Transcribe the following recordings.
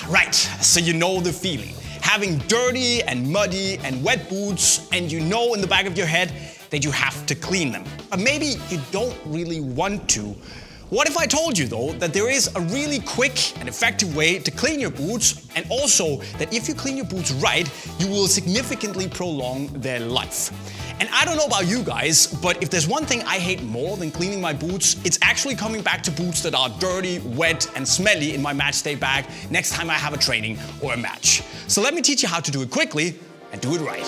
Right, so you know the feeling. Having dirty and muddy and wet boots, and you know in the back of your head that you have to clean them. But maybe you don't really want to. What if I told you though that there is a really quick and effective way to clean your boots, and also that if you clean your boots right, you will significantly prolong their life. And I don't know about you guys, but if there's one thing I hate more than cleaning my boots, it's actually coming back to boots that are dirty, wet, and smelly in my match day bag next time I have a training or a match. So let me teach you how to do it quickly and do it right.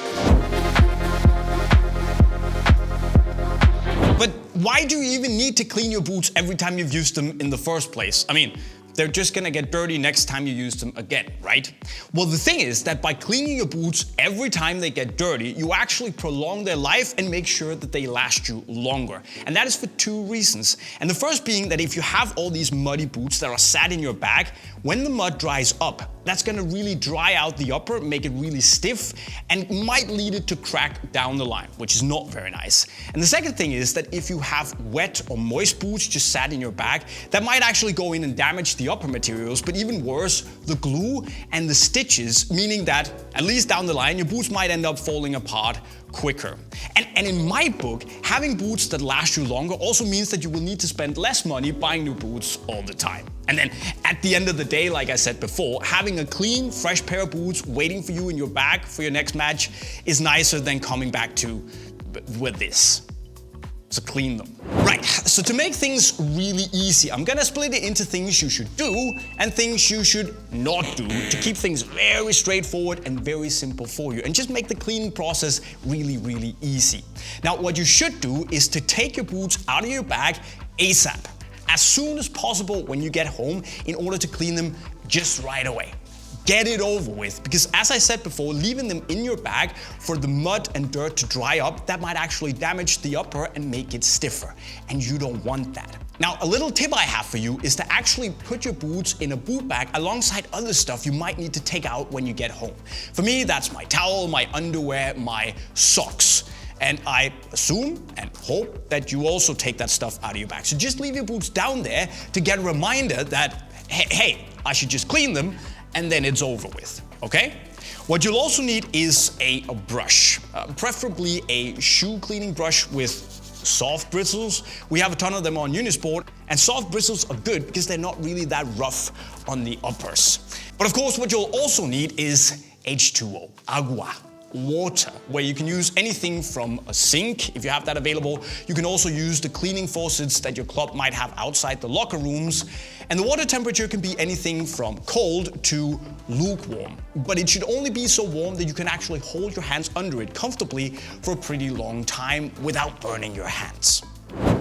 But why do you even need to clean your boots every time you've used them in the first place? I mean, they're just gonna get dirty next time you use them again, right? Well, the thing is that by cleaning your boots every time they get dirty, you actually prolong their life and make sure that they last you longer. And that is for two reasons. And the first being that if you have all these muddy boots that are sat in your bag, when the mud dries up, that's gonna really dry out the upper, make it really stiff, and might lead it to crack down the line, which is not very nice. And the second thing is that if you have wet or moist boots just sat in your bag, that might actually go in and damage the upper materials, but even worse, the glue and the stitches, meaning that, at least down the line, your boots might end up falling apart quicker. And in my book, having boots that last you longer also means that you will need to spend less money buying new boots all the time. And then at the end of the day, like I said before, having a clean, fresh pair of boots waiting for you in your bag for your next match is nicer than coming back to with this. So clean them. Right, so to make things really easy, I'm gonna split it into things you should do and things you should not do to keep things very straightforward and very simple for you and just make the cleaning process really, really easy. Now, what you should do is to take your boots out of your bag ASAP, as soon as possible when you get home, in order to clean them just right away. Get it over with, because as I said before, leaving them in your bag for the mud and dirt to dry up, that might actually damage the upper and make it stiffer, and you don't want that. Now, a little tip I have for you is to actually put your boots in a boot bag alongside other stuff you might need to take out when you get home. For me, that's my towel, my underwear, my socks. And I assume and hope that you also take that stuff out of your bag. So just leave your boots down there to get a reminder that, hey, I should just clean them, and then it's over with, okay? What you'll also need is a brush, preferably a shoe cleaning brush with soft bristles. We have a ton of them on Unisport, and soft bristles are good because they're not really that rough on the uppers. But of course, what you'll also need is H2O, agua. Water, where you can use anything from a sink, if you have that available. You can also use the cleaning faucets that your club might have outside the locker rooms. And the water temperature can be anything from cold to lukewarm. But it should only be so warm that you can actually hold your hands under it comfortably for a pretty long time without burning your hands.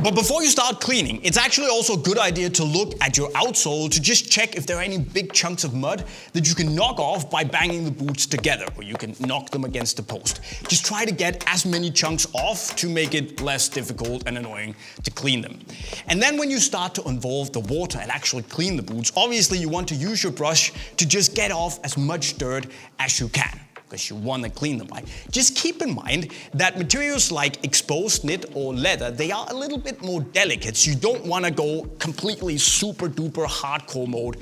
But before you start cleaning, it's actually also a good idea to look at your outsole to just check if there are any big chunks of mud that you can knock off by banging the boots together, or you can knock them against the post. Just try to get as many chunks off to make it less difficult and annoying to clean them. And then when you start to involve the water and actually clean the boots, obviously you want to use your brush to just get off as much dirt as you can, because you want to clean them right. Just keep in mind that materials like exposed knit or leather, they are a little bit more delicate, so you don't want to go completely super duper hardcore mode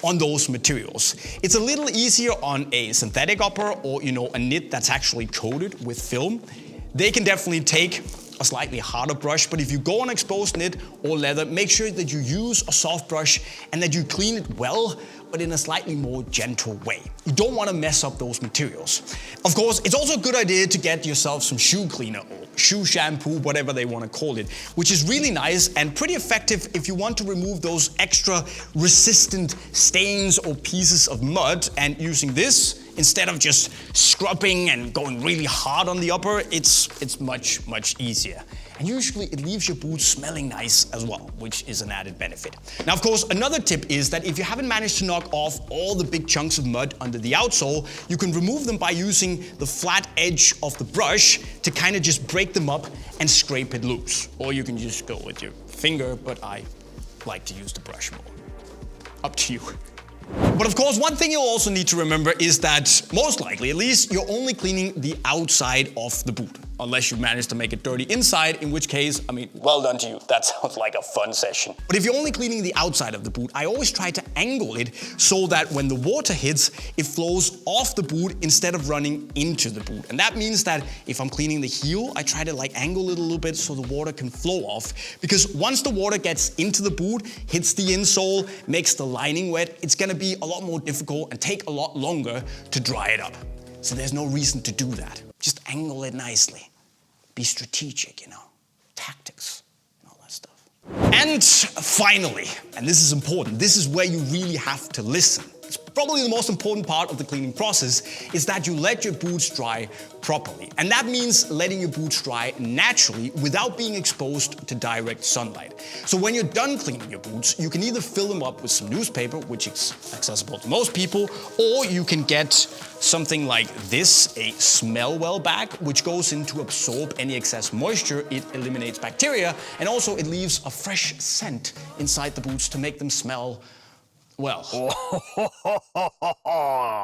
on those materials. It's a little easier on a synthetic upper or a knit that's actually coated with film. They can definitely take a slightly harder brush, but if you go on exposed knit or leather, make sure that you use a soft brush and that you clean it well, but in a slightly more gentle way. You don't want to mess up those materials. Of course, it's also a good idea to get yourself some shoe cleaner or shoe shampoo, whatever they want to call it, which is really nice and pretty effective if you want to remove those extra resistant stains or pieces of mud. And using this, instead of just scrubbing and going really hard on the upper, it's much, much easier. And usually it leaves your boots smelling nice as well, which is an added benefit. Now, of course, another tip is that if you haven't managed to knock off all the big chunks of mud under the outsole, you can remove them by using the flat edge of the brush to kind of just break them up and scrape it loose. Or you can just go with your finger, but I like to use the brush more. Up to you. But of course, one thing you'll also need to remember is that, most likely at least, you're only cleaning the outside of the boot. unless you manage to make it dirty inside, in which case, I mean, well done to you. That sounds like a fun session. But if you're only cleaning the outside of the boot, I always try to angle it so that when the water hits, it flows off the boot instead of running into the boot. And that means that if I'm cleaning the heel, I try to like angle it a little bit so the water can flow off. Because once the water gets into the boot, hits the insole, makes the lining wet, it's gonna be a lot more difficult and take a lot longer to dry it up. So there's no reason to do that. Just angle it nicely. Be strategic, you know, tactics and all that stuff. And finally, and this is important, this is where you really have to listen. It's probably the most important part of the cleaning process is that you let your boots dry properly. And that means letting your boots dry naturally without being exposed to direct sunlight. So when you're done cleaning your boots, you can either fill them up with some newspaper, which is accessible to most people, or you can get something like this, a smell well bag, which goes in to absorb any excess moisture. It eliminates bacteria, and also it leaves a fresh scent inside the boots to make them smell well.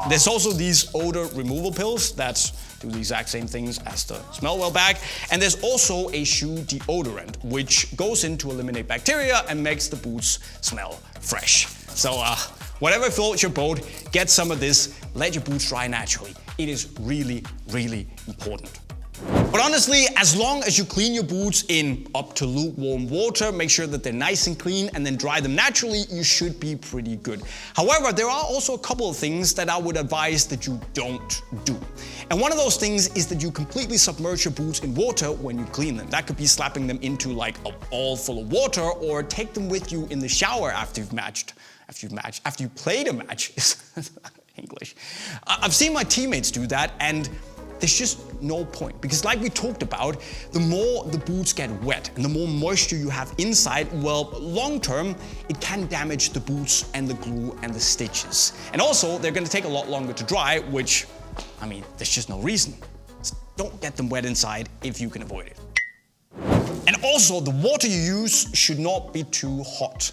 There's also these odor removal pills that do the exact same things as the smell well bag. And there's also a shoe deodorant, which goes in to eliminate bacteria and makes the boots smell fresh. So whatever floats your boat, get some of this, let your boots dry naturally. It is really, really important. But honestly, as long as you clean your boots in up to lukewarm water, make sure that they're nice and clean, and then dry them naturally, you should be pretty good. However, there are also a couple of things that I would advise that you don't do. And one of those things is that you completely submerge your boots in water when you clean them. That could be slapping them into like a bowl full of water, or take them with you in the shower after you've played a match. English. I've seen my teammates do that, and there's just no point, because like we talked about, the more the boots get wet and the more moisture you have inside, well, long term, it can damage the boots and the glue and the stitches. And also, they're gonna take a lot longer to dry, which, I mean, there's just no reason. So don't get them wet inside if you can avoid it. And also, the water you use should not be too hot.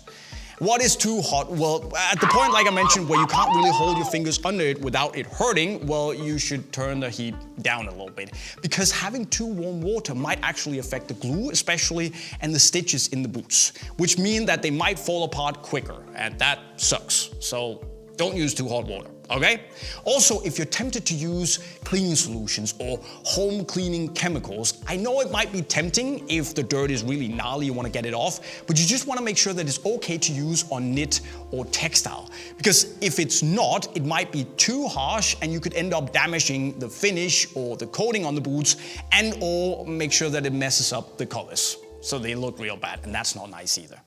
What is too hot? Well, at the point, like I mentioned, where you can't really hold your fingers under it without it hurting, well, you should turn the heat down a little bit. Because having too warm water might actually affect the glue, especially, and the stitches in the boots, which mean that they might fall apart quicker, and that sucks. So don't use too hot water, okay? Also, if you're tempted to use cleaning solutions or home cleaning chemicals, I know it might be tempting if the dirt is really gnarly, you want to get it off, but you just want to make sure that it's okay to use on knit or textile. Because if it's not, it might be too harsh and you could end up damaging the finish or the coating on the boots, and or make sure that it messes up the colors so they look real bad, and that's not nice either,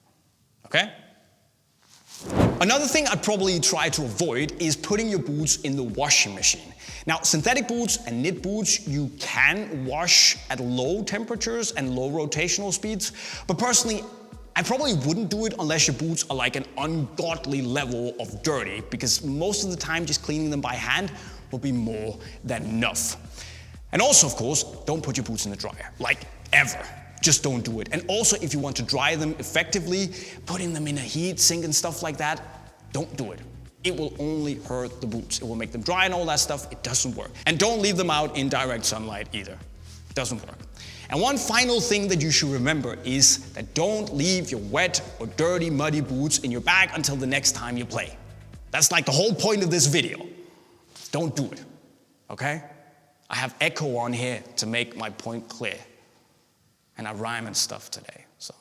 okay? Another thing I'd probably try to avoid is putting your boots in the washing machine. Now, synthetic boots and knit boots, you can wash at low temperatures and low rotational speeds, but personally, I probably wouldn't do it unless your boots are like an ungodly level of dirty, because most of the time just cleaning them by hand will be more than enough. And also, of course, don't put your boots in the dryer, like ever. Just don't do it. And also, if you want to dry them effectively, putting them in a heat sink and stuff like that, don't do it. It will only hurt the boots. It will make them dry and all that stuff. It doesn't work. And don't leave them out in direct sunlight either. It doesn't work. And one final thing that you should remember is that don't leave your wet or dirty, muddy boots in your bag until the next time you play. That's like the whole point of this video. Don't do it, okay? I have echo on here to make my point clear. And I rhyme and stuff today, so.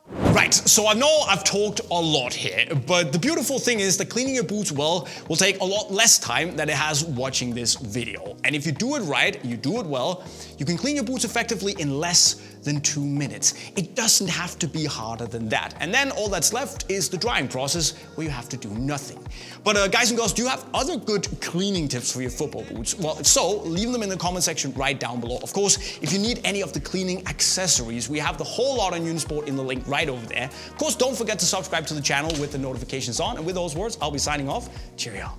Right, so I know I've talked a lot here, but the beautiful thing is that cleaning your boots well will take a lot less time than it has watching this video. And if you do it right, you do it well, you can clean your boots effectively in less than 2 minutes. It doesn't have to be harder than that. And then all that's left is the drying process, where you have to do nothing. But guys and girls, do you have other good cleaning tips for your football boots? Well, if so, leave them in the comment section right down below. Of course, if you need any of the cleaning accessories, we have the whole lot on Unisport in the link right over there. Of course, don't forget to subscribe to the channel with the notifications on. And with those words, I'll be signing off. Cheerio.